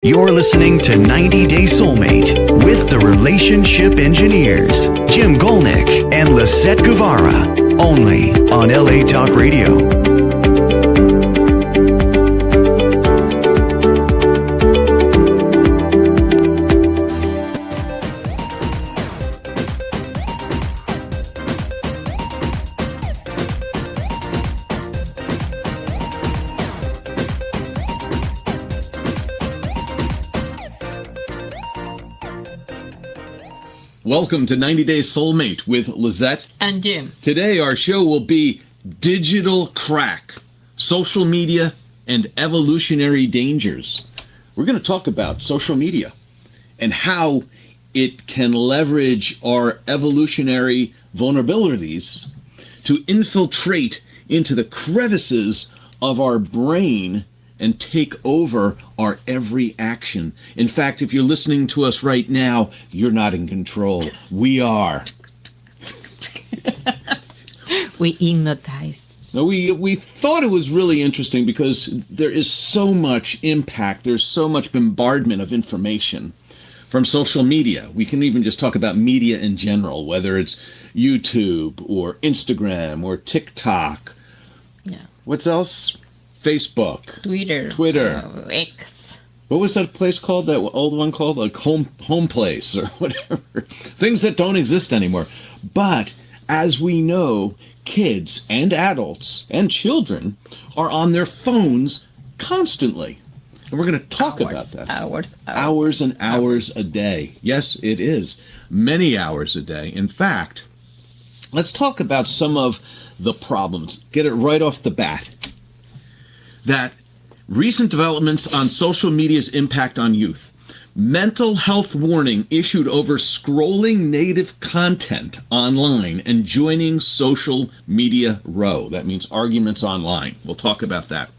You're listening to 90 Day Soulmate with the Relationship Engineers, Jim Golnick and Lisett Guevara, only on LA Talk Radio. Welcome to 90 Day Soulmate with Lisett and Jim. Today our show will be digital crack, social media, and evolutionary dangers. We're going to talk about social media and how it can leverage our evolutionary vulnerabilities to infiltrate into the crevices of our brain and take over our every action. In fact, if you're listening to us right now, you're not in control. We are. We hypnotized. Now, we thought it was really interesting because there is so much impact, there's so much bombardment of information from social media. We can even just talk about media in general, whether it's YouTube or Instagram or TikTok. Yeah. What's else? Facebook, Twitter, X. What was that place called? That old one called like home place or whatever. Things that don't exist anymore. But as we know, kids and adults and children are on their phones constantly, and we're going to talk about that. Hours and hours a day. Yes, it is many hours a day. In fact, let's talk about some of the problems. Get it right off the bat. That recent developments on social media's impact on youth. Mental health warning issued over scrolling native content online and joining social media row. That means arguments online. We'll talk about that.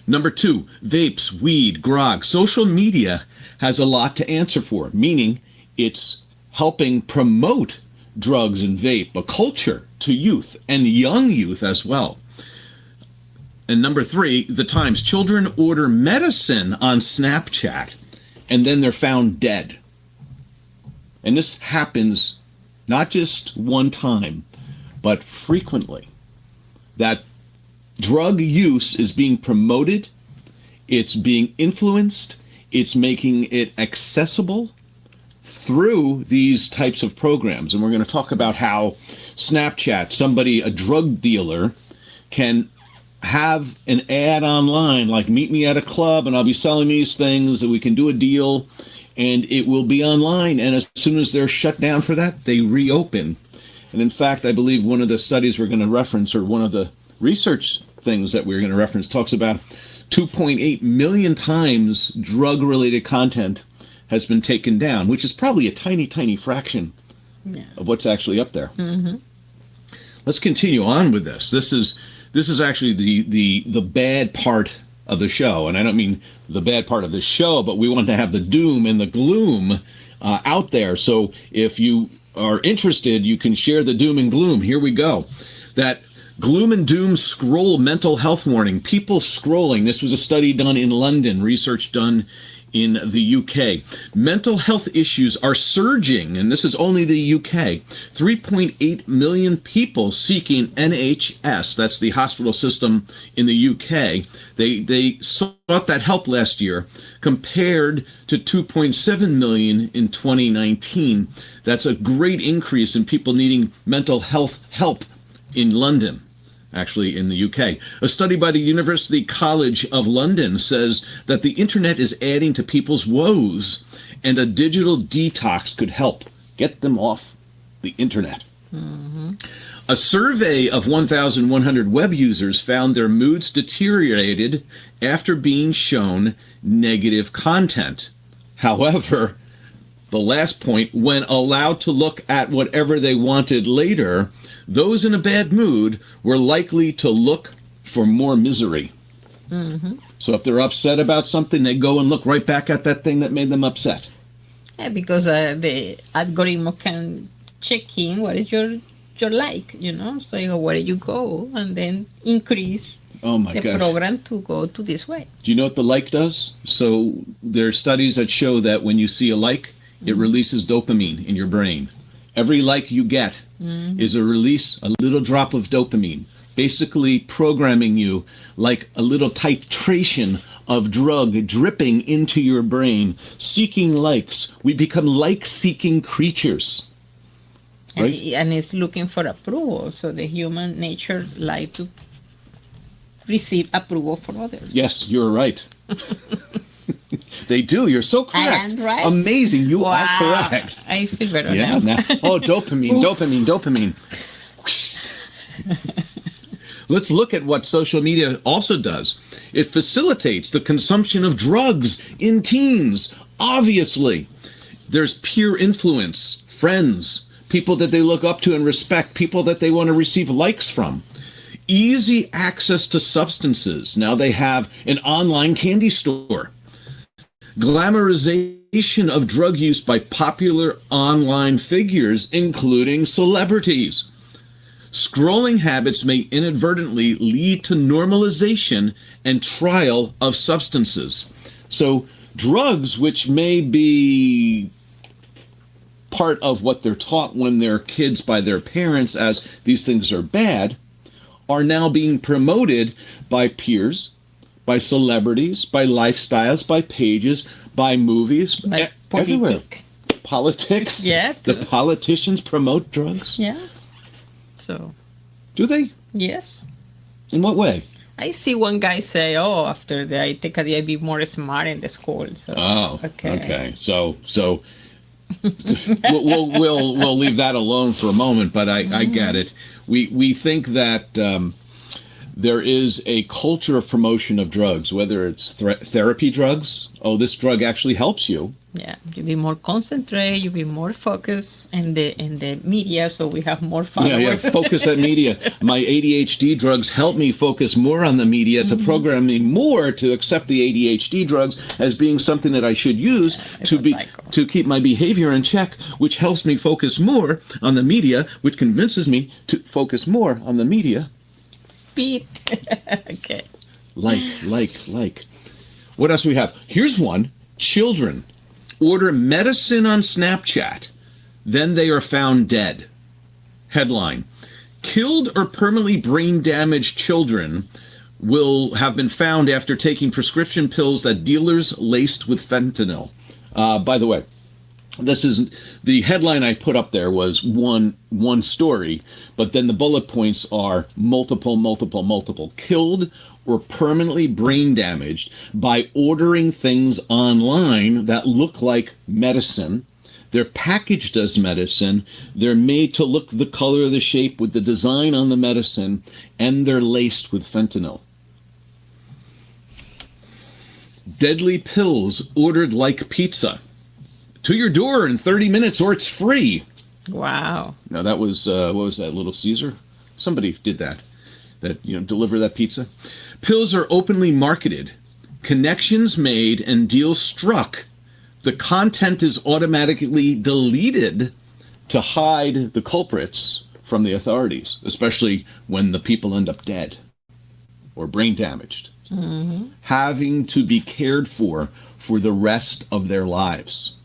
Number 2, vapes, weed, grog. Social media has a lot to answer for, meaning it's helping promote drugs and vape, a culture to youth and young youth as well. And number 3, the times children order medicine on Snapchat and then they're found dead. And this happens not just one time, but frequently. That drug use is being promoted, it's being influenced, it's making it accessible through these types of programs. And we're going to talk about how Snapchat, a drug dealer, can have an ad online like meet me at a club and I'll be selling these things and we can do a deal, and it will be online, and as soon as they're shut down for that, they reopen. And in fact, I believe one of the studies we're going to reference, or one of the research things that we're going to reference, talks about 2.8 million times drug-related content has been taken down, which is probably a tiny fraction of what's actually up there. Mm-hmm. Let's continue on with this. This is actually the bad part of the show. And I don't mean the bad part of the show, but we want to have the doom and the gloom out there. So if you are interested, you can share the doom and gloom. Here we go. That gloom and doom scroll mental health warning. People scrolling. This was a study done in London, research done in the UK. Mental health issues are surging, and this is only the UK. 3.8 million people seeking NHS, that's the hospital system in the UK. They sought that help last year, compared to 2.7 million in 2019. That's a great increase in people needing mental health help in London. Actually in the UK. A study by the University College of London says that the internet is adding to people's woes, and a digital detox could help get them off the internet. Mm-hmm. A survey of 1,100 web users found their moods deteriorated after being shown negative content. However, the last point, when allowed to look at whatever they wanted later, those in a bad mood were likely to look for more misery. Mm-hmm. So if they're upset about something, they go and look right back at that thing that made them upset. Yeah, because the algorithm can check in what is your like, So you go, where do you go? And then increase Oh my the gosh. program to go to this way. Do you know what the like does? So there are studies that show that when you see a like, it releases dopamine in your brain. Every like you get is a little drop of dopamine, basically programming you like a little titration of drug dripping into your brain, seeking likes. We become like-seeking creatures. Right? And it's looking for approval. So the human nature like to receive approval from others. Yes, you're right. They do. You're so correct. And right? Amazing. You Wow. are correct. I figured it Yeah. out. Dopamine. Let's look at what social media also does. It facilitates the consumption of drugs in teens. Obviously, there's peer influence, friends, people that they look up to and respect, people that they want to receive likes from. Easy access to substances. Now they have an online candy store. Glamorization of drug use by popular online figures, including celebrities. Scrolling habits may inadvertently lead to normalization and trial of substances. So drugs, which may be part of what they're taught when they're kids by their parents as these things are bad, are now being promoted by peers, by celebrities, by lifestyles, by pages, by movies, By everywhere. politic. Politics? Yeah, The too. politicians promote drugs? Yeah. So, Do they? yes. In what way? I see one guy say, "Oh, after I take a day, I be more smart in the school." So, Oh, okay. So we'll leave that alone for a moment. But I get it. We think that there is a culture of promotion of drugs, whether it's therapy drugs. Oh, this drug actually helps you. yeah, you be more concentrated, you be more focused, and the media, so we have more followers. Yeah. Focus that media. My ADHD drugs help me focus more on the media to program me more to accept the ADHD drugs as being something that I should use It's a cycle. to keep my behavior in check, which helps me focus more on the media, which convinces me to focus more on the media. Beat. Okay. Like. What else do we have? Here's one. Children order medicine on Snapchat, then they are found dead. Headline: Killed or permanently brain damaged children will have been found after taking prescription pills that dealers laced with fentanyl. By the way, this is the headline I put up there was one story, but then the bullet points are multiple. Killed or permanently brain damaged by ordering things online that look like medicine. They're packaged as medicine. They're made to look the color, the shape with the design on the medicine, and they're laced with fentanyl. Deadly pills ordered like pizza. To your door in 30 minutes or it's free. Wow. Now that was, what was that, Little Caesar? Somebody did that, deliver that pizza. Pills are openly marketed, connections made, and deals struck. The content is automatically deleted to hide the culprits from the authorities, especially when the people end up dead or brain damaged, having to be cared for the rest of their lives.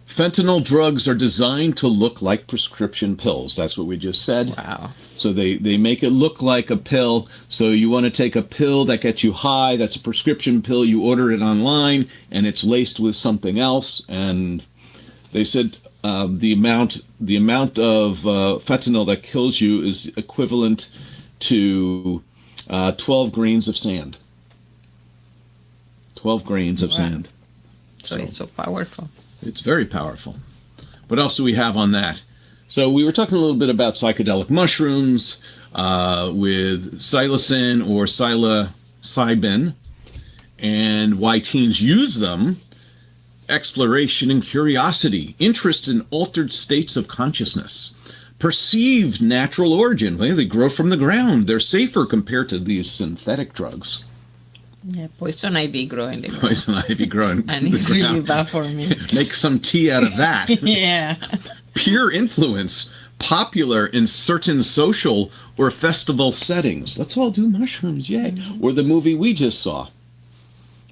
Fentanyl drugs are designed to look like prescription pills. That's what we just said. Wow. So they make it look like a pill. So you want to take a pill that gets you high. That's a prescription pill. You order it online, and it's laced with something else. And they said the amount of fentanyl that kills you is equivalent to 12 grains of sand. 12 grains of sand. So it's so powerful. It's very powerful. What else do we have on that? So we were talking a little bit about psychedelic mushrooms with psilocin or psilocybin and why teens use them. Exploration and curiosity, interest in altered states of consciousness, perceived natural origin. Well, they grow from the ground. They're safer compared to these synthetic drugs. Yeah, poison ivy growing the ground. Poison ivy growing And in the it's really ground. bad for me. Make some tea out of that. Yeah. Peer influence. popular in certain social or festival settings. Let's all do mushrooms, yay. Or the movie we just saw,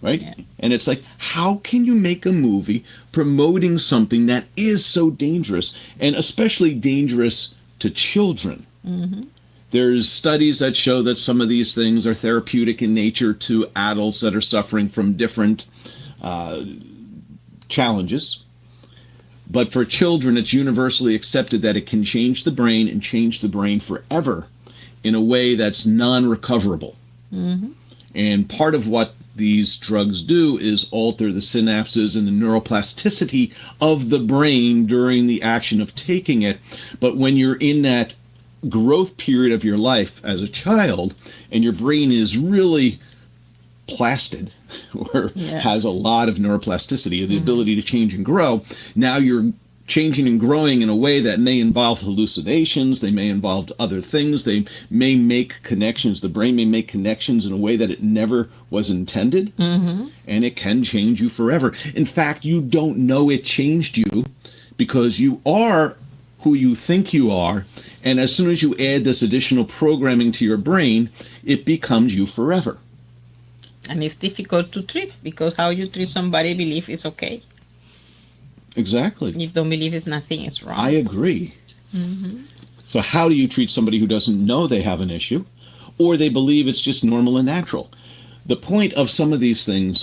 right? Yeah. And it's like, how can you make a movie promoting something that is so dangerous, and especially dangerous to children? Mm-hmm. There's studies that show that some of these things are therapeutic in nature to adults that are suffering from different challenges. But for children, it's universally accepted that it can change the brain and change the brain forever in a way that's non-recoverable. Mm-hmm. And part of what these drugs do is alter the synapses and the neuroplasticity of the brain during the action of taking it. But when you're in that growth period of your life as a child and your brain is really plasted or has a lot of neuroplasticity, the ability to change and grow, now you're changing and growing in a way that may involve hallucinations, they may involve other things, they may make connections, the brain may make connections in a way that it never was intended, and it can change you forever. In fact, you don't know it changed you because you are who you think you are, and as soon as you add this additional programming to your brain, it becomes you forever. And it's difficult to treat because how you treat somebody believe it's okay. Exactly. If don't believe it's nothing is wrong. I agree. Mm-hmm. So how do you treat somebody who doesn't know they have an issue or they believe it's just normal and natural? The point of some of these things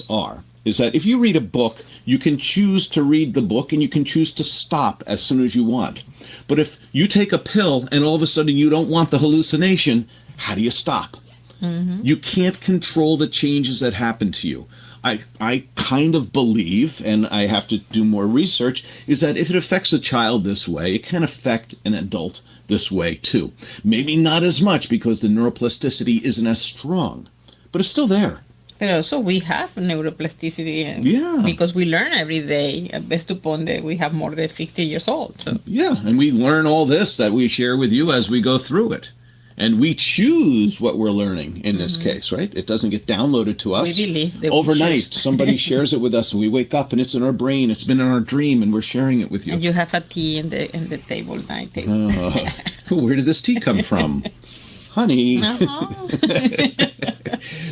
is that if you read a book, you can choose to read the book and you can choose to stop as soon as you want. But if you take a pill and all of a sudden you don't want the hallucination, how do you stop? Mm-hmm. You can't control the changes that happen to you. I kind of believe, and I have to do more research, is that if it affects a child this way, it can affect an adult this way too. Maybe not as much because the neuroplasticity isn't as strong, but it's still there. But also we have neuroplasticity because we learn every day, based upon that we have more than 50 years old. So. Yeah, and we learn all this that we share with you as we go through it. And we choose what we're learning in this case, right? It doesn't get downloaded to us we believe that overnight. Somebody shares it with us, and we wake up, and it's in our brain. It's been in our dream, and we're sharing it with you. And you have a tea in the table, night table. Where did this tea come from? Honey.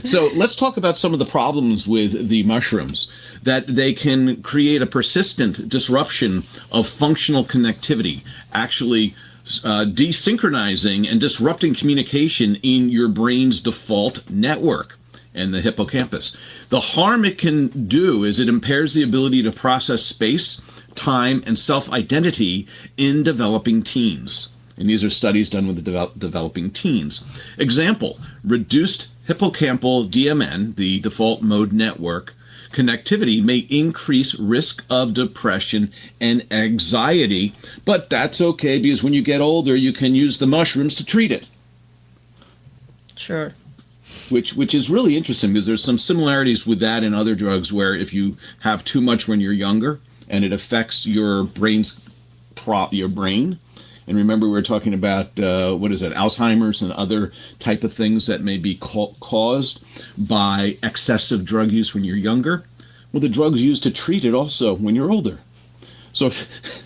So let's talk about some of the problems with the mushrooms, that they can create a persistent disruption of functional connectivity, actually desynchronizing and disrupting communication in your brain's default network and the hippocampus. The harm it can do is it impairs the ability to process space, time, and self-identity in developing teens. And these are studies done with the developing teens. Example, reduced hippocampal DMN, the default mode network, connectivity may increase risk of depression and anxiety, but that's okay because when you get older, you can use the mushrooms to treat it. Sure. Which is really interesting because there's some similarities with that and other drugs where if you have too much when you're younger and it affects your brain. And remember, we were talking about, Alzheimer's and other type of things that may be caused by excessive drug use when you're younger. Well, the drugs used to treat it also when you're older. So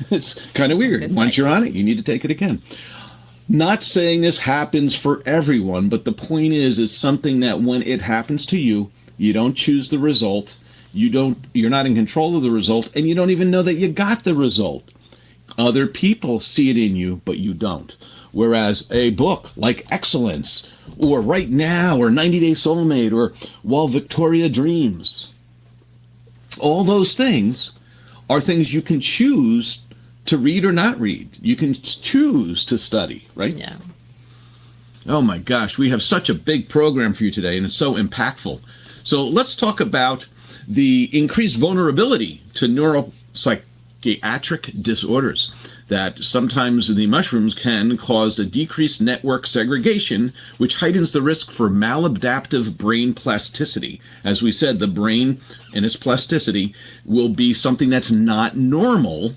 it's kind of weird. Once you're on it, you need to take it again. Not saying this happens for everyone, but the point is it's something that when it happens to you, you don't choose the result. You're not in control of the result, and you don't even know that you got the result. Other people see it in you, but you don't. Whereas a book like Excellence, or Right Now, or 90 Day Soulmate, or While Victoria Dreams, all those things are things you can choose to read or not read. You can choose to study, right? Yeah. Oh my gosh, we have such a big program for you today, and it's so impactful. So let's talk about the increased vulnerability to neuropsychiatric disorders, that sometimes the mushrooms can cause a decreased network segregation, which heightens the risk for maladaptive brain plasticity. As we said, the brain and its plasticity will be something that's not normal.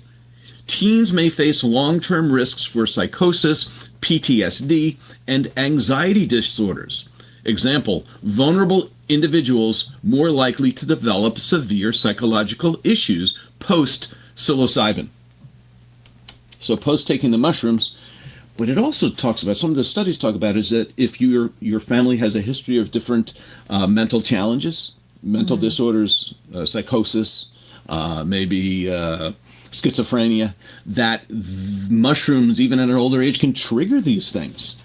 Teens may face long-term risks for psychosis, PTSD, and anxiety disorders. Example, vulnerable individuals more likely to develop severe psychological issues post-psilocybin. So post taking the mushrooms, But it also talks about, some of the studies talk about, is that if your family has a history of different mental challenges, mental disorders, psychosis, maybe schizophrenia, that mushrooms, even at an older age, can trigger these things.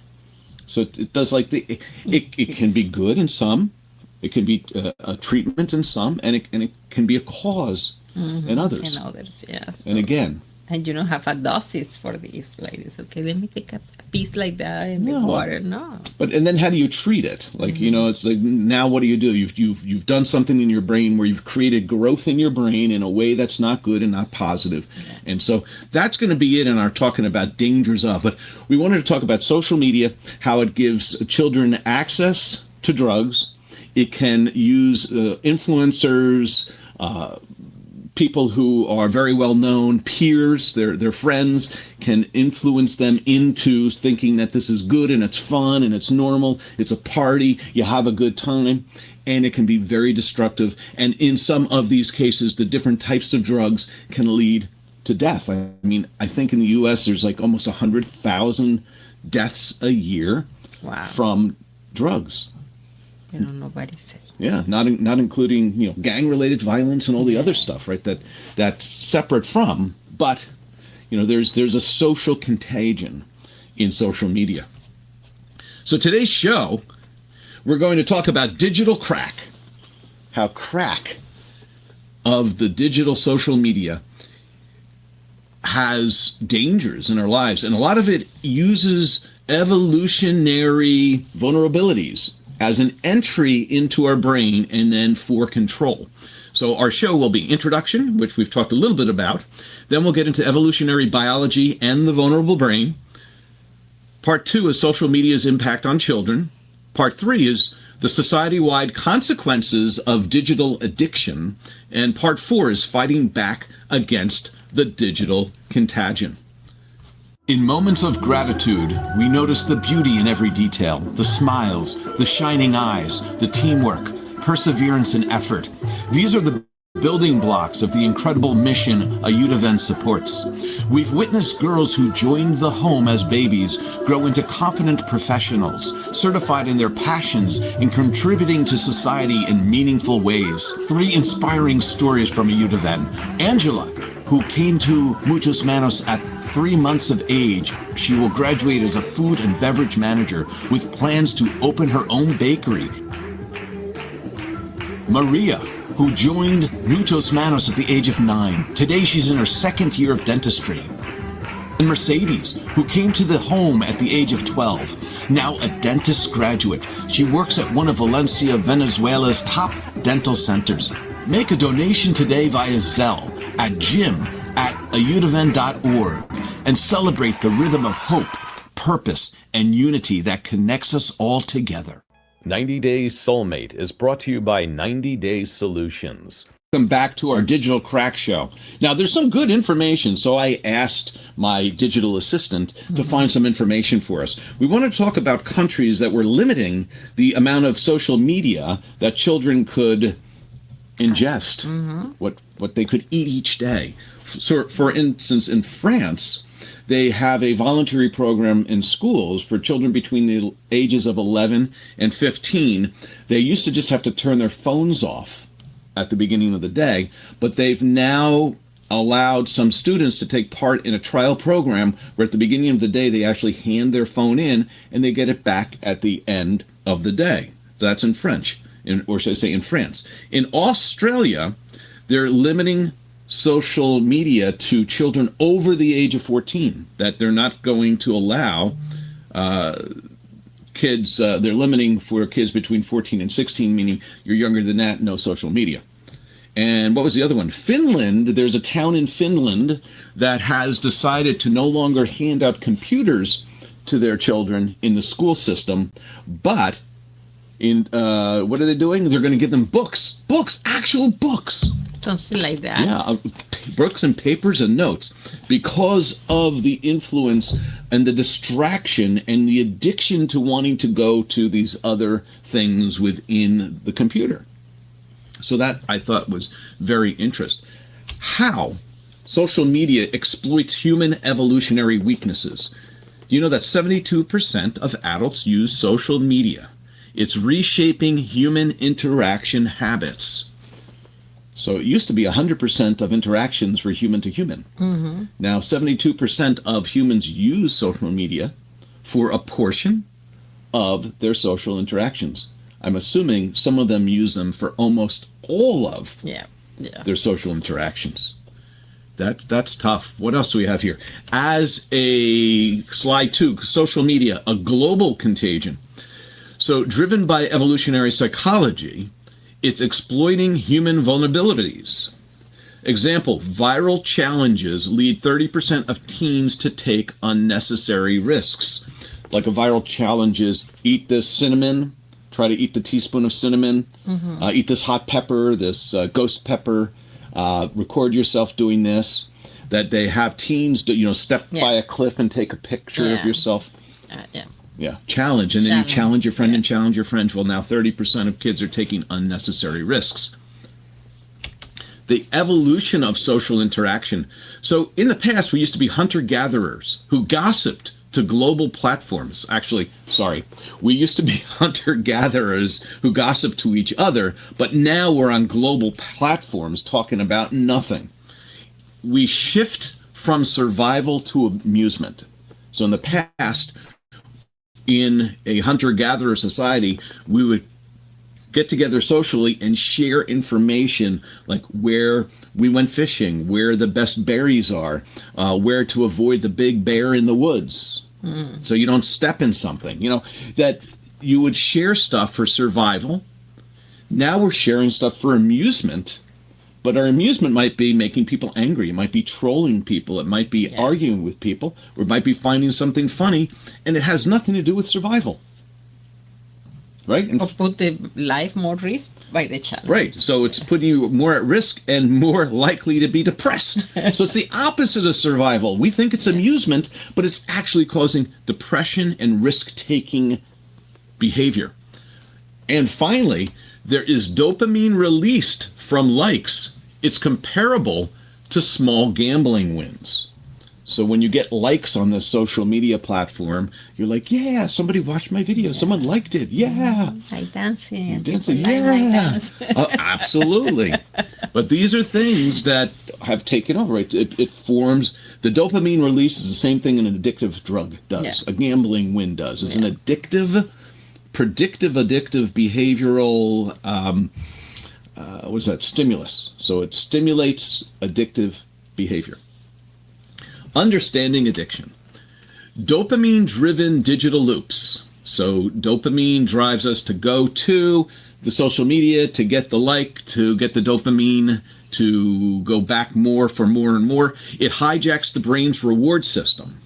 So it does, like, it can be good in some, it can be a treatment in some, and it can be a cause in others. In others, yes. And again, and you don't have a doses for these ladies. Okay, let me take a piece like that in the water. No. And then how do you treat it? Like, it's like, now what do? You've done something in your brain where you've created growth in your brain in a way that's not good and not positive. Yeah. And so that's going to be it in our talking about dangers of. But we wanted to talk about social media, how it gives children access to drugs. It can use influencers, people who are very well known, peers, their friends, can influence them into thinking that this is good and it's fun and it's normal, it's a party, you have a good time, and it can be very destructive. And in some of these cases, the different types of drugs can lead to death. I mean, I think in the U.S. there's like almost 100,000 deaths a year from drugs. I don't know what he said. Yeah, not including gang-related violence and all the other stuff, right? That's separate from. But there's a social contagion in social media. So today's show, we're going to talk about digital crack, how crack of the digital social media has dangers in our lives, and a lot of it uses evolutionary vulnerabilities as an entry into our brain and then for control. So our show will be introduction, which we've talked a little bit about. Then we'll get into evolutionary biology and the vulnerable brain. Part 2 is social media's impact on children. Part 3 is the society-wide consequences of digital addiction. And Part 4 is fighting back against the digital contagion. In moments of gratitude, we notice the beauty in every detail, the smiles, the shining eyes, the teamwork, perseverance, and effort. These are the building blocks of the incredible mission a UW supports. We've witnessed girls who joined the home as babies grow into confident professionals, certified in their passions and contributing to society in meaningful ways. 3 inspiring stories from a UW. Angela, who came to Muchos Manos at 3 months of age. She will graduate as a food and beverage manager with plans to open her own bakery. Maria, who joined Muchos Manos at the age of 9. Today she's in her 2nd year of dentistry. And Mercedes, who came to the home at the age of 12, now a dentist graduate. She works at one of Valencia, Venezuela's top dental centers. Make a donation today via Zelle at jim@audaven.org and celebrate the rhythm of hope, purpose, and unity that connects us all together. 90 Days Soulmate is brought to you by 90 Days Solutions. Welcome back to our Digital Crack Show. Now, there's some good information, so I asked my digital assistant to find some information for us. We want to talk about countries that were limiting the amount of social media that children could ingest, what they could eat each day. So, for instance, in France, they have a voluntary program in schools for children between the ages of 11 and 15. They used to just have to turn their phones off at the beginning of the day, but they've now allowed some students to take part in a trial program where at the beginning of the day they actually hand their phone in and they get it back at the end of the day. So that's in French, or should I say in France. In Australia, they're limiting social media to children over the age of 14, that they're not going to allow kids, they're limiting for kids between 14 and 16, meaning you're younger than that, no social media. And what was the other one? Finland, there's a town in Finland that has decided to no longer hand out computers to their children in the school system, but in what are they doing? They're going to give them books, actual books. Something like that. Yeah, books and papers and notes, because of the influence and the distraction and the addiction to wanting to go to these other things within the computer. So that I thought was very interesting. How social media exploits human evolutionary weaknesses. You know that 72% of adults use social media. It's reshaping human interaction habits. So it used to be 100% of interactions were human to human. Mm-hmm. Now 72% of humans use social media for a portion of their social interactions. I'm assuming some of them use them for almost all of their social interactions. That's tough. What else do we have here? As a slide 2, social media, a global contagion. So driven by evolutionary psychology, it's exploiting human vulnerabilities. Example, viral challenges lead 30% of teens to take unnecessary risks. Like a viral challenge is eat this cinnamon, try to eat the teaspoon of cinnamon, eat this hot pepper, this ghost pepper, record yourself doing this. That they have teens do, step by a cliff and take a picture of yourself. Challenge. And then you challenge your friend and challenge your friend. Well, now 30% of kids are taking unnecessary risks. The evolution of social interaction. So in the past, we used to be hunter-gatherers who gossiped to global platforms. Actually, sorry, we used to be hunter-gatherers who gossip to each other, but now we're on global platforms talking about nothing. We shift from survival to amusement. So in the past, in a hunter-gatherer society, we would get together socially and share information like where we went fishing, where the best berries are, where to avoid the big bear in the woods. So you don't step in something, that you would share stuff for survival. Now we're sharing stuff for amusement, but our amusement might be making people angry. It might be trolling people. It might be arguing with people, or it might be finding something funny, and it has nothing to do with survival. Right? Or put the life more risk by the challenge. Right. So it's putting you more at risk and more likely to be depressed. So it's the opposite of survival. We think it's amusement, but it's actually causing depression and risk-taking behavior. And finally, there is dopamine released from likes. It's comparable to small gambling wins. So when you get likes on this social media platform, you're like, yeah, somebody watched my video. Someone liked it. Yeah. I dancing. Dancing. Yeah. Absolutely. But these are things that have taken over. It forms, the dopamine release is the same thing an addictive drug does. A gambling win does. It's an addictive, predictive, addictive, behavioral, what's that? Stimulus. So it stimulates addictive behavior. Understanding addiction. Dopamine-driven digital loops. So dopamine drives us to go to the social media, to get the like, to get the dopamine, to go back more for more and more. It hijacks the brain's reward system.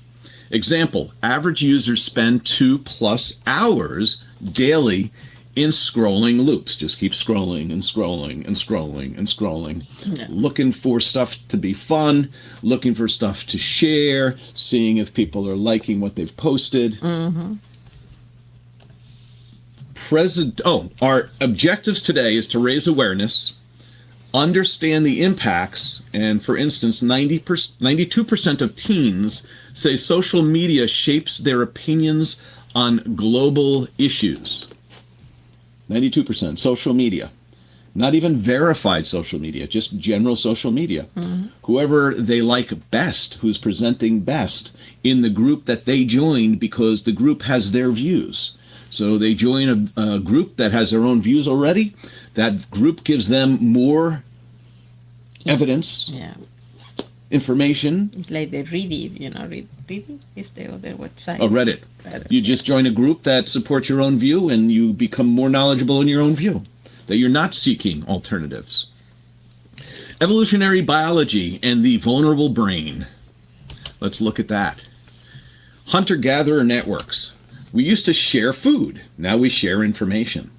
Example, average users spend 2+ hours daily in scrolling loops. Just keep scrolling and scrolling and scrolling and scrolling. Looking for stuff to be fun, looking for stuff to share, seeing if people are liking what they've posted. Our objectives today is to raise awareness, understand the impacts, and for instance, 92% of teens say social media shapes their opinions on global issues. 92%. Social media. Not even verified social media, just general social media. Whoever they like best, who's presenting best in the group that they joined because the group has their views. So they join a group that has their own views already. That group gives them more evidence, information. It's like the Reddit, Reddit is the other website. Oh, Reddit. You just join a group that supports your own view and you become more knowledgeable in your own view, that you're not seeking alternatives. Evolutionary biology and the vulnerable brain. Let's look at that. Hunter-gatherer networks. We used to share food. Now we share information.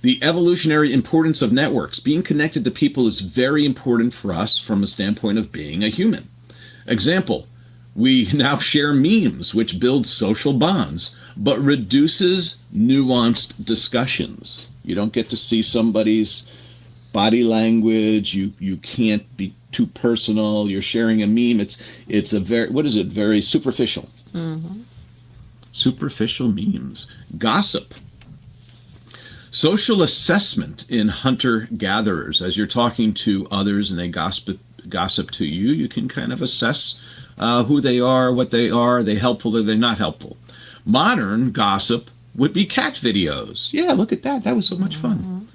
The evolutionary importance of networks. Being connected to people is very important for us from a standpoint of being a human. Example, we now share memes, which builds social bonds, but reduces nuanced discussions. You don't get to see somebody's body language. You can't be too personal. You're sharing a meme. It's a very, very superficial. Superficial memes. Gossip. Social assessment in hunter-gatherers. As you're talking to others and they gossip to you, you can kind of assess who they are, what they are they helpful, are they not helpful. Modern gossip would be cat videos. Yeah, look at that. That was so much fun.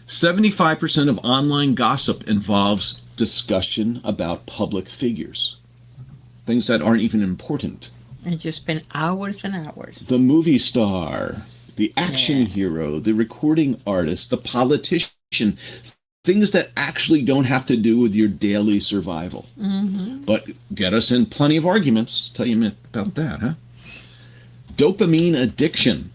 75% of online gossip involves discussion about public figures. Things that aren't even important. And you spend hours and hours. The movie star, the action hero, the recording artist, the politician, things that actually don't have to do with your daily survival. But get us in plenty of arguments. Tell you about that, huh? Dopamine addiction.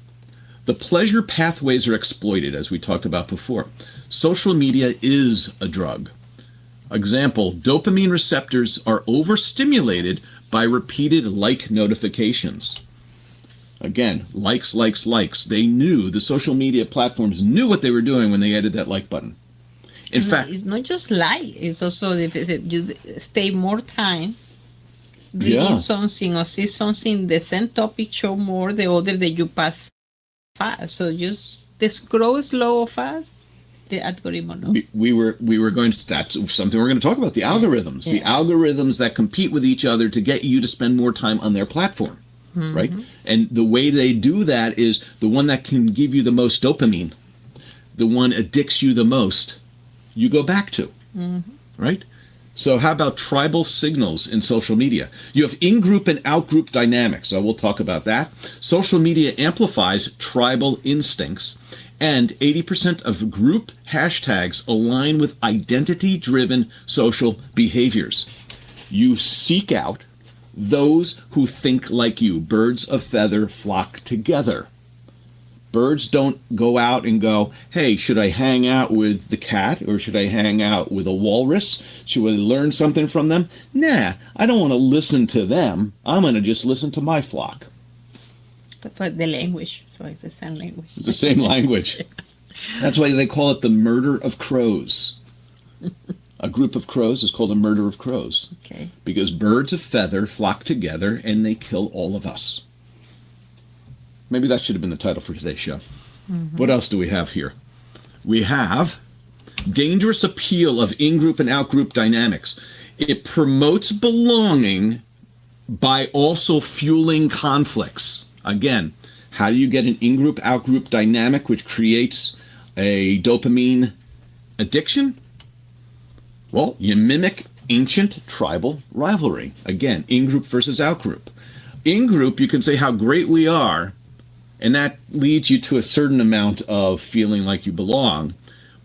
The pleasure pathways are exploited, as we talked about before. Social media is a drug. Example, dopamine receptors are overstimulated by repeated like notifications. Again, likes. They knew, the social media platforms knew what they were doing when they added that like button. In fact, it's not just like, it's also if you stay more time reading something or see something, the same topic show more, the other that you pass fast. So just the scroll slow or fast, the algorithm. No? We were going to, that's something we're going to talk about, the algorithms. The algorithms that compete with each other to get you to spend more time on their platform, right? And the way they do that is the one that can give you the most dopamine, the one addicts you the most, you go back to, right? So how about tribal signals in social media? You have in-group and out-group dynamics, so we'll talk about that. Social media amplifies tribal instincts, and 80% of group hashtags align with identity-driven social behaviors. You seek out those who think like you. Birds of feather flock together. Birds don't go out and go, hey, should I hang out with the cat or should I hang out with a walrus? Should I learn something from them? Nah, I don't want to listen to them. I'm going to just listen to my flock. But the language, so it's the same language. It's the same language. That's why they call it the murder of crows. A group of crows is called a murder of crows. Okay. Because birds of feather flock together and they kill all of us. Maybe that should have been the title for today's show. What else do we have here? We have dangerous appeal of in-group and out-group dynamics. It promotes belonging by also fueling conflicts. Again, how do you get an in-group, out-group dynamic which creates a dopamine addiction? Well, you mimic ancient tribal rivalry. Again, in-group versus out-group. In-group, you can say how great we are, and that leads you to a certain amount of feeling like you belong.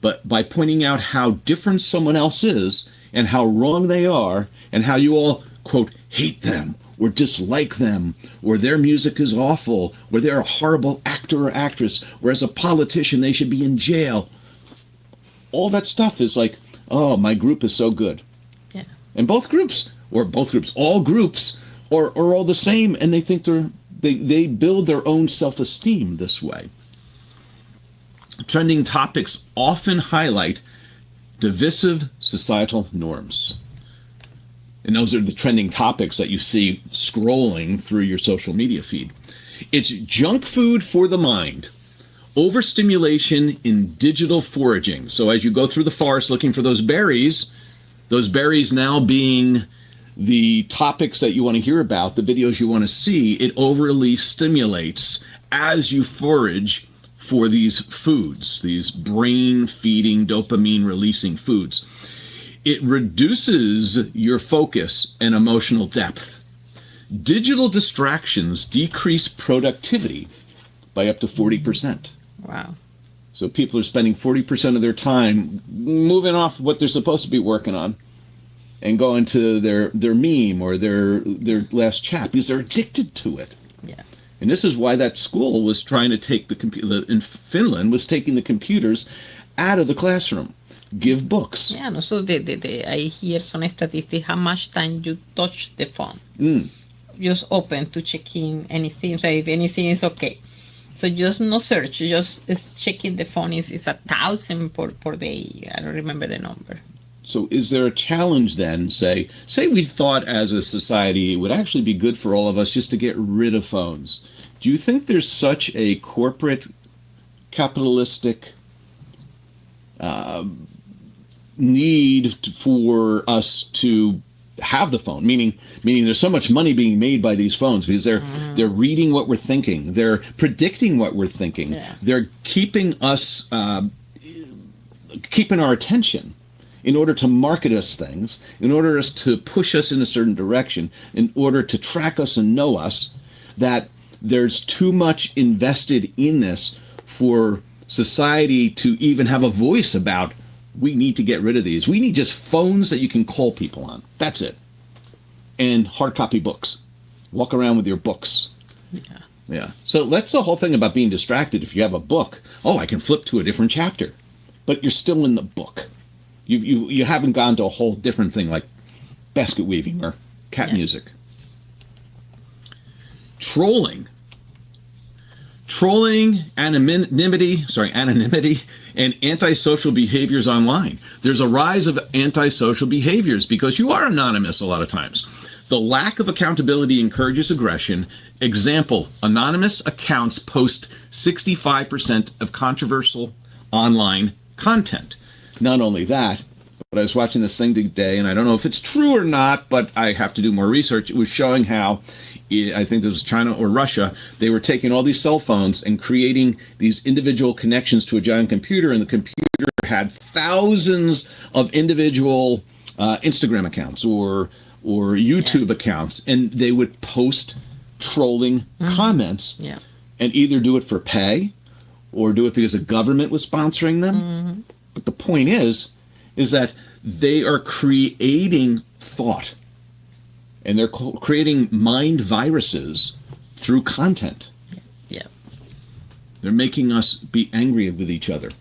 But by pointing out how different someone else is and how wrong they are and how you all, quote, hate them or dislike them or their music is awful or they're a horrible actor or actress or as a politician they should be in jail. All that stuff is like, oh, my group is so good. Yeah. And all groups are all the same and they think they build their own self-esteem this way. Trending topics often highlight divisive societal norms. And those are the trending topics that you see scrolling through your social media feed. It's junk food for the mind. Overstimulation in digital foraging. So as you go through the forest looking for those berries now being the topics that you want to hear about, the videos you want to see, it overly stimulates as you forage for these foods, these brain-feeding, dopamine-releasing foods. It reduces your focus and emotional depth. Digital distractions decrease productivity by up to 40%. Wow. So people are spending 40% of their time moving off what they're supposed to be working on and going to their meme or their last chat because they're addicted to it. Yeah. And this is why that school was trying to take the computer in Finland was taking the computers out of the classroom, give books. Yeah, and also I hear some statistics how much time you touch the phone. Just open to check in anything, so if anything is okay. So just no search, just checking the phone is 1,000 per day. I don't remember the number. So is there a challenge then, say we thought as a society it would actually be good for all of us just to get rid of phones. Do you think there's such a corporate, capitalistic need for us to have the phone? Meaning there's so much money being made by these phones because they're reading what we're thinking, they're predicting what we're thinking, they're keeping us keeping our attention in order to market us things, in order to push us in a certain direction, in order to track us and know us, that there's too much invested in this for society to even have a voice about, we need to get rid of these. We need just phones that you can call people on. That's it. And hard copy books. Walk around with your books. Yeah. So that's the whole thing about being distracted. If you have a book, I can flip to a different chapter. But you're still in the book. You haven't gone to a whole different thing like basket weaving or cat music. Trolling, anonymity, and antisocial behaviors online. There's a rise of antisocial behaviors because you are anonymous a lot of times. The lack of accountability encourages aggression. Example, anonymous accounts post 65% of controversial online content. Not only that, but I was watching this thing today, and I don't know if it's true or not, but I have to do more research. It was showing how, I think this was China or Russia, they were taking all these cell phones and creating these individual connections to a giant computer, and the computer had thousands of individual Instagram accounts or YouTube accounts, and they would post trolling comments and either do it for pay or do it because the government was sponsoring them. But the point is that they are creating thought, and they're creating mind viruses through content. They're making us be angry with each other.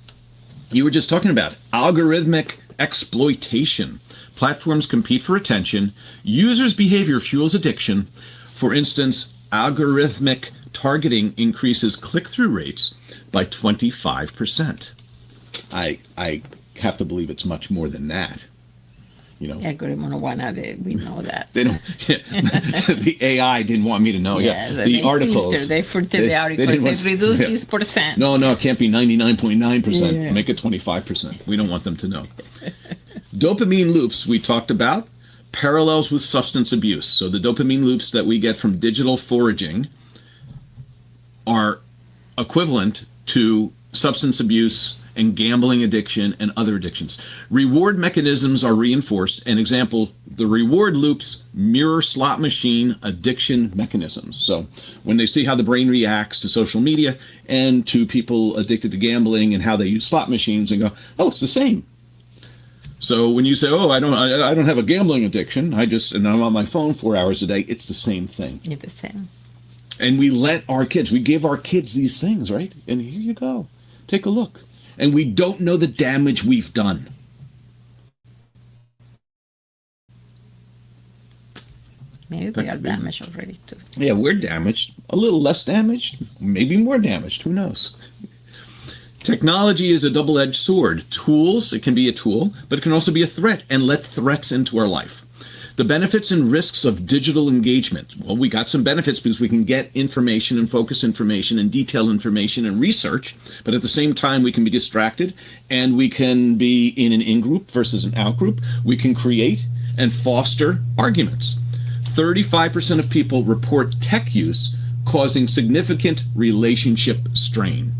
You were just talking about algorithmic exploitation. Platforms compete for attention. Users' behavior fuels addiction. For instance, algorithmic targeting increases click-through rates by 25%. I have to believe it's much more than that. We know that. They don't. The AI didn't want me to know. The articles. They filter the articles. They reduce this percent. No, it can't be 99.9%. Make it 25%. We don't want them to know. Dopamine loops we talked about. Parallels with substance abuse. So the dopamine loops that we get from digital foraging are equivalent to substance abuse and gambling addiction and other addictions. Reward mechanisms are reinforced. An example, the reward loops mirror slot machine addiction mechanisms. So when they see how the brain reacts to social media and to people addicted to gambling and how they use slot machines and go, it's the same. So when you say, I don't have a gambling addiction, and I'm on my phone 4 hours a day, it's the same thing. It's the same. And we give our kids these things, right? And here you go. Take a look. And we don't know the damage we've done. Maybe we are damaged already, too. Yeah, we're damaged. A little less damaged. Maybe more damaged. Who knows? Technology is a double-edged sword. It can be a tool, but it can also be a threat and let threats into our life. The benefits and risks of digital engagement. Well, we got some benefits because we can get information and focus information and detail information and research, but at the same time we can be distracted and we can be in an in-group versus an out-group. We can create and foster arguments. 35% of people report tech use causing significant relationship strain.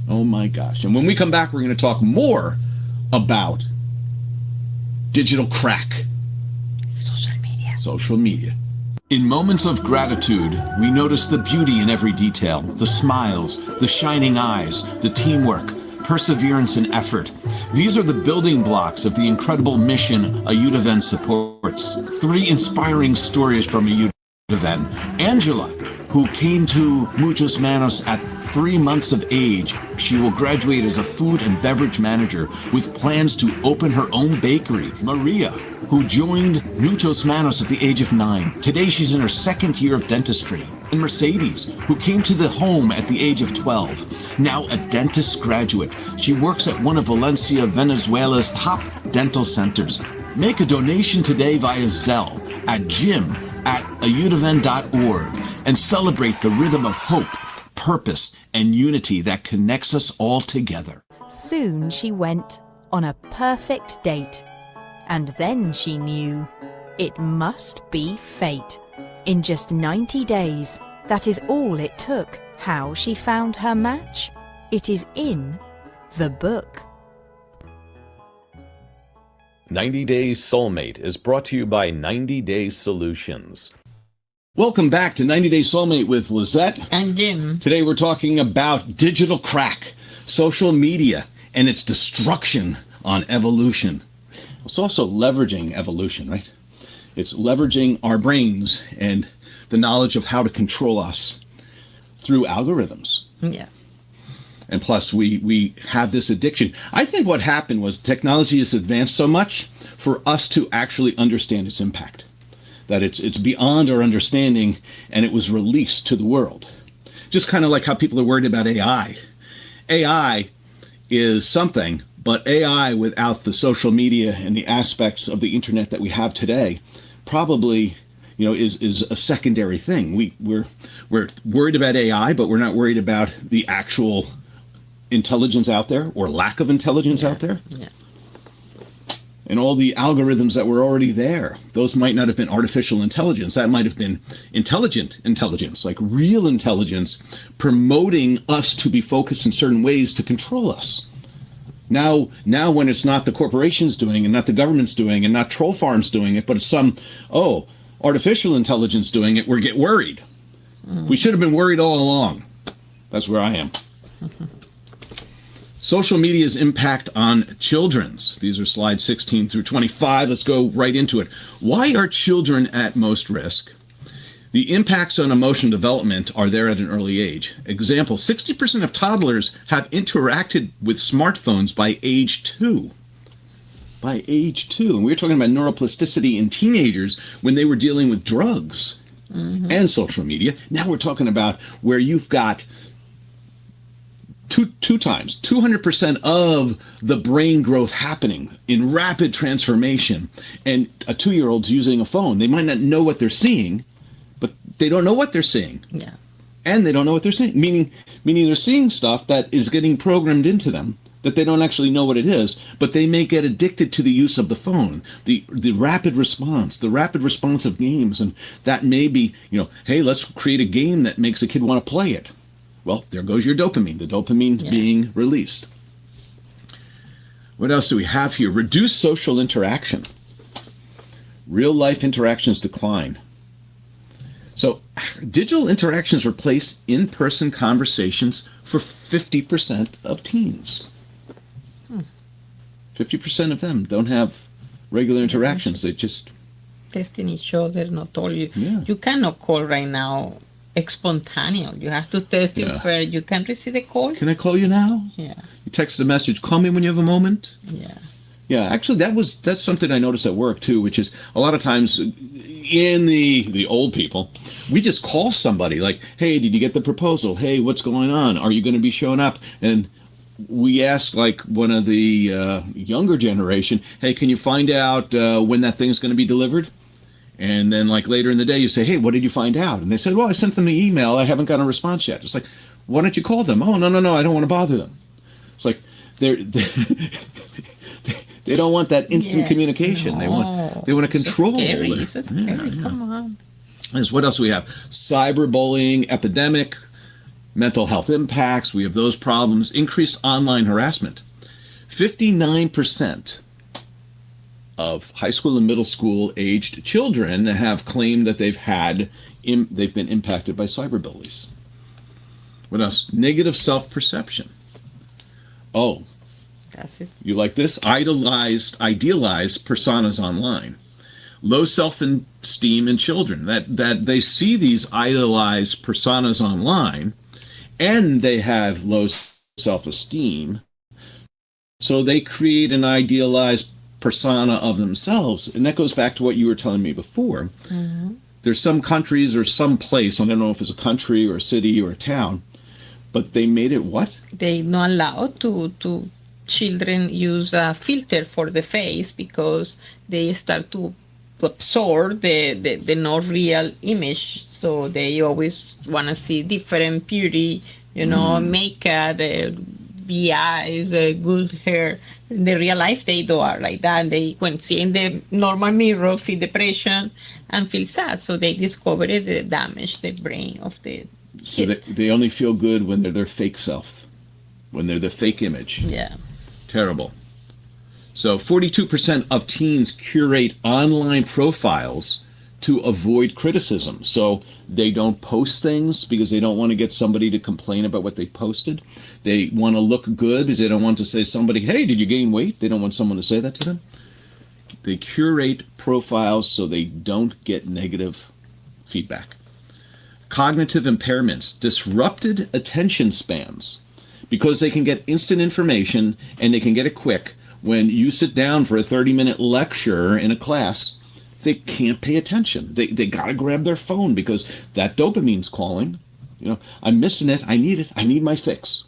Oh my gosh. And when we come back, we're going to talk more about digital crack. Social media. In moments of gratitude, we notice the beauty in every detail, the smiles, the shining eyes, the teamwork, perseverance, and effort. These are the building blocks of the incredible mission a Youth supports. 3 inspiring stories from a Youth event. Angela, who came to Muchos Manos at 3 months of age. She will graduate as a food and beverage manager with plans to open her own bakery. Maria, who joined Muchos Manos at the age of 9. Today she's in her 2nd year of dentistry. And Mercedes, who came to the home at the age of 12. Now a dentist graduate. She works at one of Valencia, Venezuela's top dental centers. Make a donation today via Zelle at jim@audavn.org and celebrate the rhythm of hope, purpose, and unity that connects us all together. Soon she went on a perfect date. And then she knew it must be fate. In just 90 days, that is all it took. How she found her match? It is in the book. 90 Days Soulmate is brought to you by 90 Days Solutions. Welcome back to 90 Day Soulmate with Lisett and Jim. Today we're talking about digital crack, social media, and its destruction on evolution. It's also leveraging evolution, right? It's leveraging our brains and the knowledge of how to control us through algorithms. Yeah. And plus, we have this addiction. I think what happened was technology has advanced so much for us to actually understand its impact. That it's beyond our understanding, and it was released to the world. Just kind of like how people are worried about AI. AI is something, but AI without the social media and the aspects of the internet that we have today probably, is a secondary thing. We're worried about AI, but we're not worried about the actual intelligence out there or lack of intelligence out there. Yeah. And all the algorithms that were already there, those might not have been artificial intelligence. That might have been intelligent intelligence, like real intelligence, promoting us to be focused in certain ways to control us. Now when it's not the corporations doing and not the government's doing and not troll farms doing it, but it's some, artificial intelligence doing it, we get worried. We should have been worried all along. That's where I am. Social media's impact on children's. These are slides 16 through 25. Let's go right into it. Why are children at most risk? The impacts on emotional development are there at an early age. Example, 60% of toddlers have interacted with smartphones by age 2. By age 2. And we were talking about neuroplasticity in teenagers when they were dealing with drugs and social media. Now we're talking about where you've got two times, 200% of the brain growth happening in rapid transformation. And a 2-year-old's using a phone. They might not know what they're seeing, but they don't know what they're seeing. Yeah. And they don't know what they're seeing, meaning they're seeing stuff that is getting programmed into them that they don't actually know what it is, but they may get addicted to the use of the phone, the rapid response of games, and that may be, hey, let's create a game that makes a kid want to play it. Well, there goes your dopamine, the dopamine being released. What else do we have here? Reduced social interaction. Real life interactions decline. So digital interactions replace in-person conversations for 50% of teens. 50% of them don't have regular interactions. They just testing each other, not only. Yeah. You cannot call right now spontaneous. You have to test it first. You can receive a call. Can I call you now? Yeah. You text a message, call me when you have a moment. Yeah. Yeah, actually that's something I noticed at work too, which is a lot of times in the old people, we just call somebody like, hey, did you get the proposal? Hey, what's going on? Are you going to be showing up? And we ask like one of the younger generation, hey, can you find out when that thing's going to be delivered? And then like later in the day you say, hey, what did you find out? And they said, well, I sent them the email. I haven't gotten a response yet. It's like, why don't you call them? Oh, no, I don't want to bother them. It's like they don't want that instant communication. No. They want to control. It's so scary. Come on. What else do we have? Cyberbullying epidemic, mental health impacts. We have those problems. Increased online harassment. 59% of high school and middle school aged children have claimed that they've been impacted by cyberbullies. What else? Negative self-perception. Oh, That's it. you like this? Idealized personas online. Low self-esteem in children. That they see these idealized personas online, and they have low self-esteem. So they create an idealized persona of themselves. And that goes back to what you were telling me before. Mm-hmm. There's some countries or some place, I don't know if it's a country or a city or a town, but they made it what? They not allowed to children use a filter for the face because they start to absorb the not real image. So they always want to see different beauty, makeup, the eyes, good hair. In the real life, they do are like that. They, when seeing the normal mirror, feel depression and feel sad. So they discovered the damage the brain of the So kid. they only feel good when they're their fake self, when they're the fake image. Yeah. Terrible. So 42% of teens curate online profiles to avoid criticism. So they don't post things because they don't want to get somebody to complain about what they posted. They want to look good because they don't want to say somebody, hey, did you gain weight? They don't want someone to say that to them. They curate profiles so they don't get negative feedback. Cognitive impairments, disrupted attention spans, because they can get instant information and they can get it quick. When you sit down for a 30-minute lecture in a class, they can't pay attention. They got to grab their phone because that dopamine's calling. I'm missing it. I need it. I need my fix.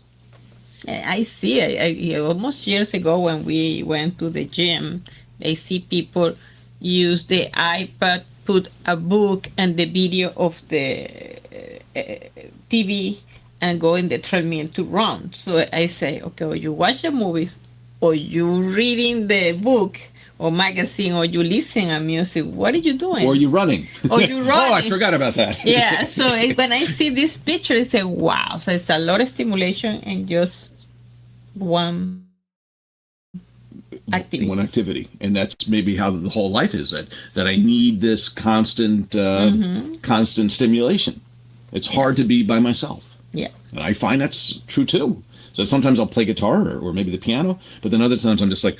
I see it. Almost years ago when we went to the gym, I see people use the iPad, put a book and the video of the TV and go in the treadmill to run. So I say, okay, or you watch the movies or you reading the book or magazine or you listen to music. What are you doing? Or you running. Or you running. Oh, I forgot about that. Yeah, so when I see this picture, I say, wow. So it's a lot of stimulation and just one activity. One activity. And that's maybe how the whole life is, that I need this constant constant stimulation. It's hard to be by myself. Yeah. And I find that's true too. So sometimes I'll play guitar or maybe the piano, but then other times I'm just like,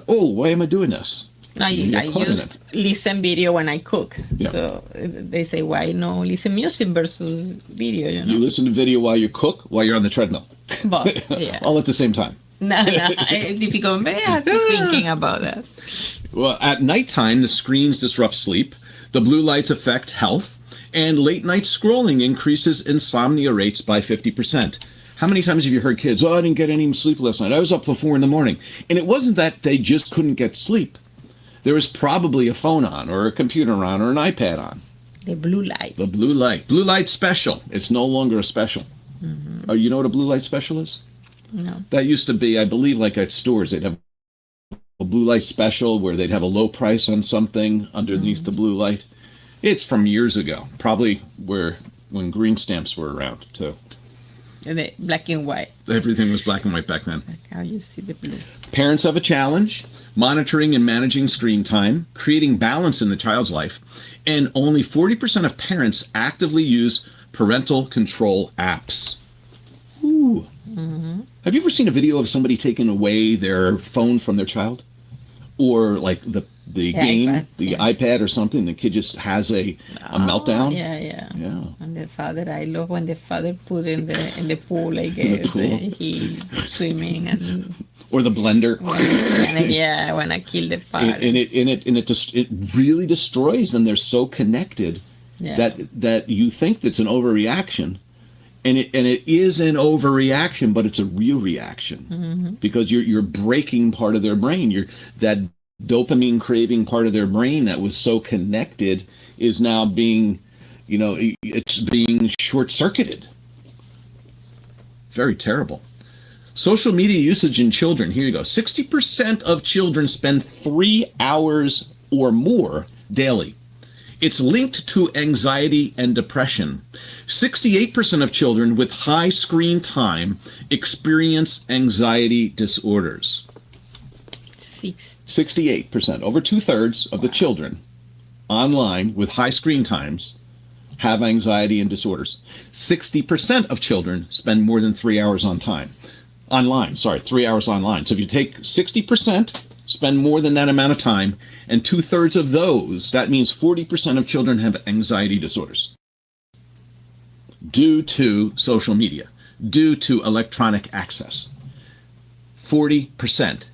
oh, why am I doing this? I use listen video when I cook. Yeah. So they say, why no listen music versus video? You listen to video while you cook, while you're on the treadmill. But, yeah. All at the same time. No, it's difficult. But I have to thinking about that. Well, at nighttime, the screens disrupt sleep, the blue lights affect health, and late night scrolling increases insomnia rates by 50%. How many times have you heard kids, I didn't get any sleep last night. I was up till 4 a.m. And it wasn't that they just couldn't get sleep. There was probably a phone on or a computer on or an iPad on. The blue light. The blue light. Blue light special. It's no longer a special. Mm-hmm. You know what a blue light special is? No. That used to be, I believe, like at stores, they'd have a blue light special where they'd have a low price on something underneath the blue light. It's from years ago, probably when green stamps were around too. The black and white. Everything was black and white back then. Like how you see the blue. Parents have a challenge monitoring and managing screen time, creating balance in the child's life, and only 40% of parents actively use parental control apps. Ooh. Mm-hmm. Have you ever seen a video of somebody taking away their phone from their child? Or like the game, iPad, the iPad or something, the kid just has a meltdown? Yeah. Yeah. And the father, I love when the father put in the pool, I guess. He swimming and Or the blender. when I kill the father. And it really destroys them. They're so connected that you think that's an overreaction. And it is an overreaction, but it's a real reaction because you're breaking part of their brain. That dopamine craving part of their brain that was so connected is now being, it's being short-circuited. Very terrible. Social media usage in children. Here you go. 60% of children spend 3 hours or more daily. It's linked to anxiety and depression. 68% of children with high screen time experience anxiety disorders. 68%. Over 2/3 of the children online with high screen times have anxiety and disorders. 60% of children spend more than 3 hours online. 3 hours online. So if you take 60%, spend more than that amount of time, and 2/3 of those, that means 40% of children have anxiety disorders due to social media, due to electronic access. 40%.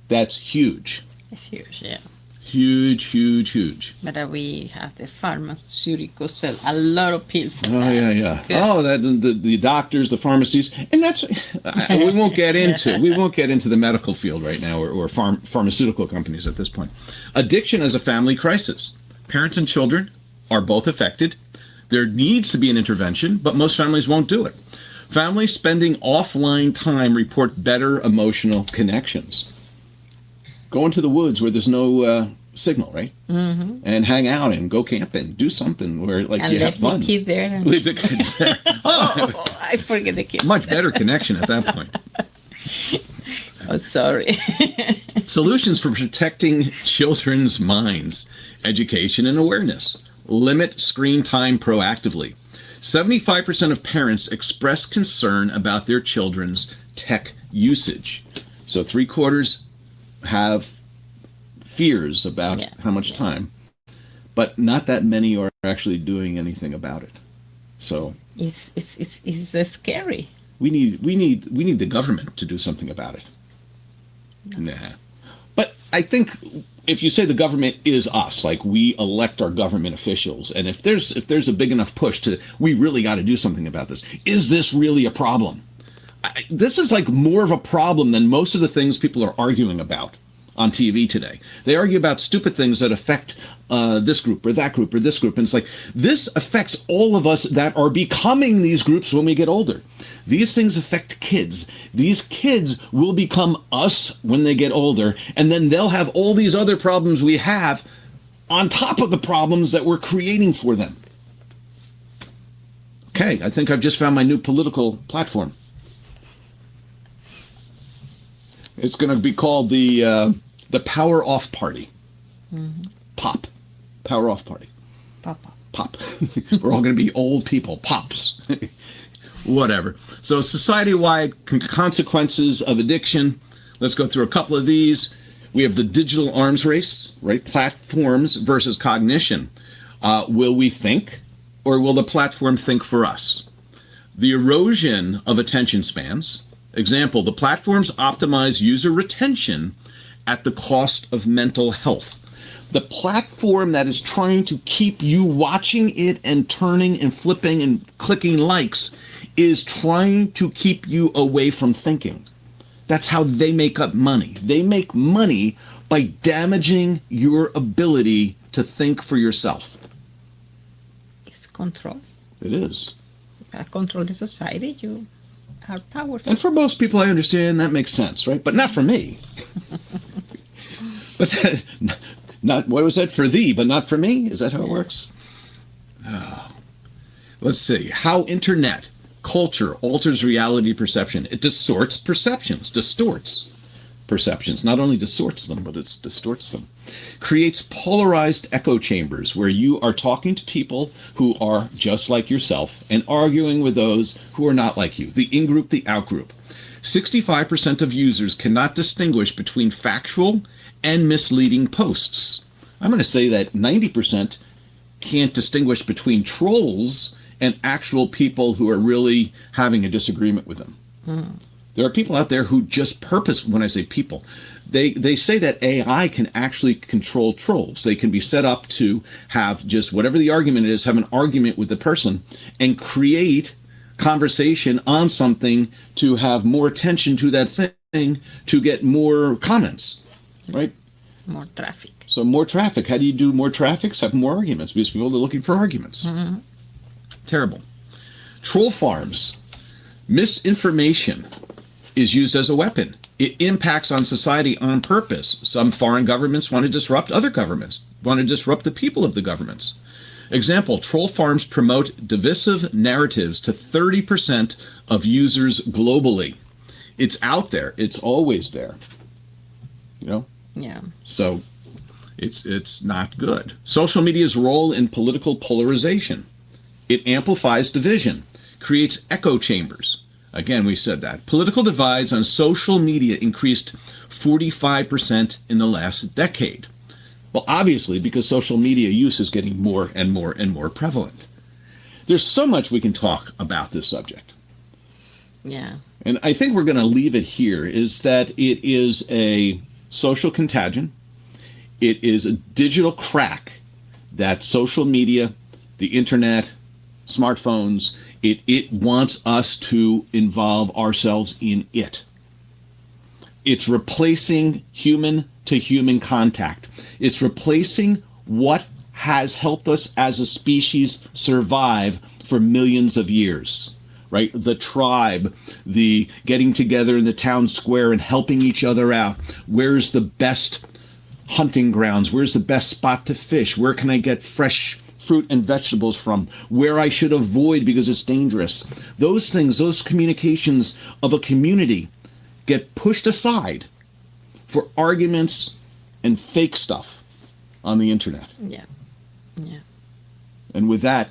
That's huge. It's huge, yeah. Huge, huge, huge. But we have the pharmaceuticals sell a lot of pills. Oh, yeah. Good. Oh, that the doctors, the pharmacies, and that's we won't get into the medical field right now or pharmaceutical companies at this point. Addiction is a family crisis. Parents and children are both affected. There needs to be an intervention, but most families won't do it. Families spending offline time report better emotional connections. Go into the woods where there's no signal, right? Mm-hmm. And hang out and go camping. Do something where And you have fun. leave the kid there. Leave the kids there. Oh, I forget the kids. Much better connection at that point. Oh, sorry. Solutions for protecting children's minds, education and awareness. Limit screen time proactively. 75% of parents express concern about their children's tech usage. So 3/4 have fears about how much time, but not that many are actually doing anything about it. So it's scary. we need the government to do something about it. Nah. But I think if you say the government is us, like we elect our government officials, and if there's a big enough push to, we really got to do something about this. Is this really a problem? This is like more of a problem than most of the things people are arguing about on TV today. They argue about stupid things that affect this group or that group or this group. And it's like, this affects all of us that are becoming these groups when we get older. These things affect kids. These kids will become us when they get older. And then they'll have all these other problems we have on top of the problems that we're creating for them. Okay, I think I've just found my new political platform. It's going to be called the Power Off Party. Mm-hmm. POP. Power Off Party. Pop. We're all going to be old people. Pops. Whatever. So society-wide consequences of addiction. Let's go through a couple of these. We have the digital arms race, right? Platforms versus cognition. Will we think, or will the platform think for us? The erosion of attention spans. Example, the platforms optimize user retention at the cost of mental health. The platform that is trying to keep you watching it and turning and flipping and clicking likes is trying to keep you away from thinking. That's how they make up money. They make money by damaging your ability to think for yourself. It's control. It is. Control the society. You are powerful. And for most people, I understand that makes sense, right? But not for me. But that, not what was that for thee, but not for me? Is that how it works? Oh. Let's see. How internet culture alters reality perception. It distorts perceptions. Distorts perceptions. Not only distorts them, but it distorts them. Creates polarized echo chambers where you are talking to people who are just like yourself and arguing with those who are not like you. The in-group, the out-group. 65% of users cannot distinguish between factual and misleading posts. I'm going to say that 90% can't distinguish between trolls and actual people who are really having a disagreement with them. There are people out there who just when I say people, they say that AI can actually control trolls. They can be set up to have just whatever the argument is, have an argument with the person and create conversation on something to have more attention to that thing, to get more comments, right? More traffic. So more traffic. How do you do more traffic? Have more arguments, because people are looking for arguments. Mm-hmm. Terrible. Troll farms. Misinformation is used as a weapon. It impacts on society on purpose. Some foreign governments want to disrupt other governments, want to disrupt the people of the governments. Example, troll farms promote divisive narratives to 30% of users globally. It's out there. It's always there. You know? Yeah. So it's not good. Social media's role in political polarization. It amplifies division, creates echo chambers. Again, we said that. Political divides on social media increased 45% in the last decade. Well, obviously, because social media use is getting more and more and more prevalent. There's so much we can talk about this subject. Yeah. And I think we're going to leave it here, is that it is a social contagion. It is a digital crack that social media, the internet, smartphones, it wants us to involve ourselves in it. It's replacing human to human contact. It's replacing what has helped us as a species survive for millions of years, right? The tribe, the getting together in the town square and helping each other out. Where's the best hunting grounds? Where's the best spot to fish? Where can I get fresh fruit and vegetables from? Where I should avoid because it's dangerous. Those things, those communications of a community get pushed aside for arguments and fake stuff on the internet. Yeah. Yeah. And with that,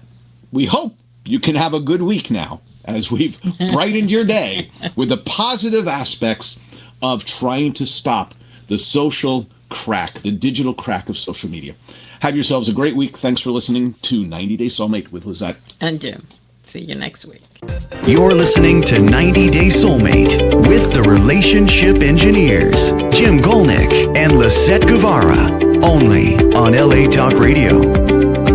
we hope you can have a good week now as we've brightened your day with the positive aspects of trying to stop the social crack, the digital crack of social media. Have yourselves a great week. Thanks for listening to 90 Day Soulmate with Lisett And Jim. See you next week. You're listening to 90 Day Soulmate with the Relationship Engineers, Jim Golnick and Lisett Guevara, only on LA Talk Radio.